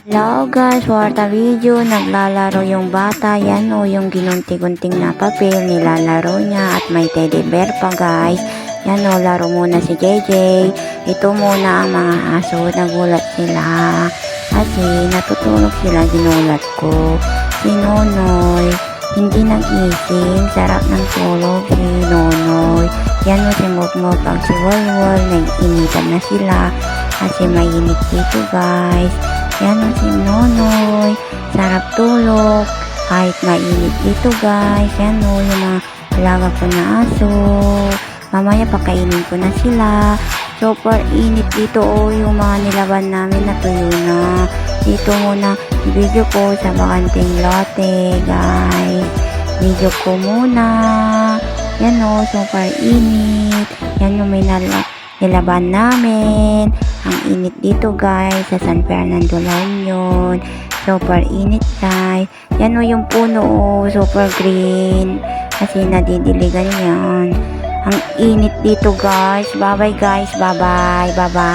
Hello guys, for the video, naglalaro yung bata. Yan o, yung ginunti-gunting na papel, nilalaro niya at may teddy bear pa guys. Yan o, laro muna si JJ. Ito muna ang mga aso, nagulat sila. Kasi natutulog sila, ginulat ko. Si Nonoy, hindi nagising, sarap ng tulog si Nonoy. Yan o, si Mugmug ang si Walwal, nag-initan na sila. Kasi mainit dito guys. Yan o si Nonoy, sarap tulog, kahit mainit dito guys. Yan o yung mga alaga ko na aso. Mamaya pakainin ko na sila. Super init dito o yung mga nilaban namin natuyo na. Dito muna video ko sa bakanting lote guys. Video ko muna. Yan o, super init. Yan o may nilaban namin. Ang init dito guys, sa San Fernando La Union. Super init guys. Yan o yung puno o, super green. Kasi nadidiligan yan. Ang init dito guys. Bye bye guys. Bye bye. Bye bye.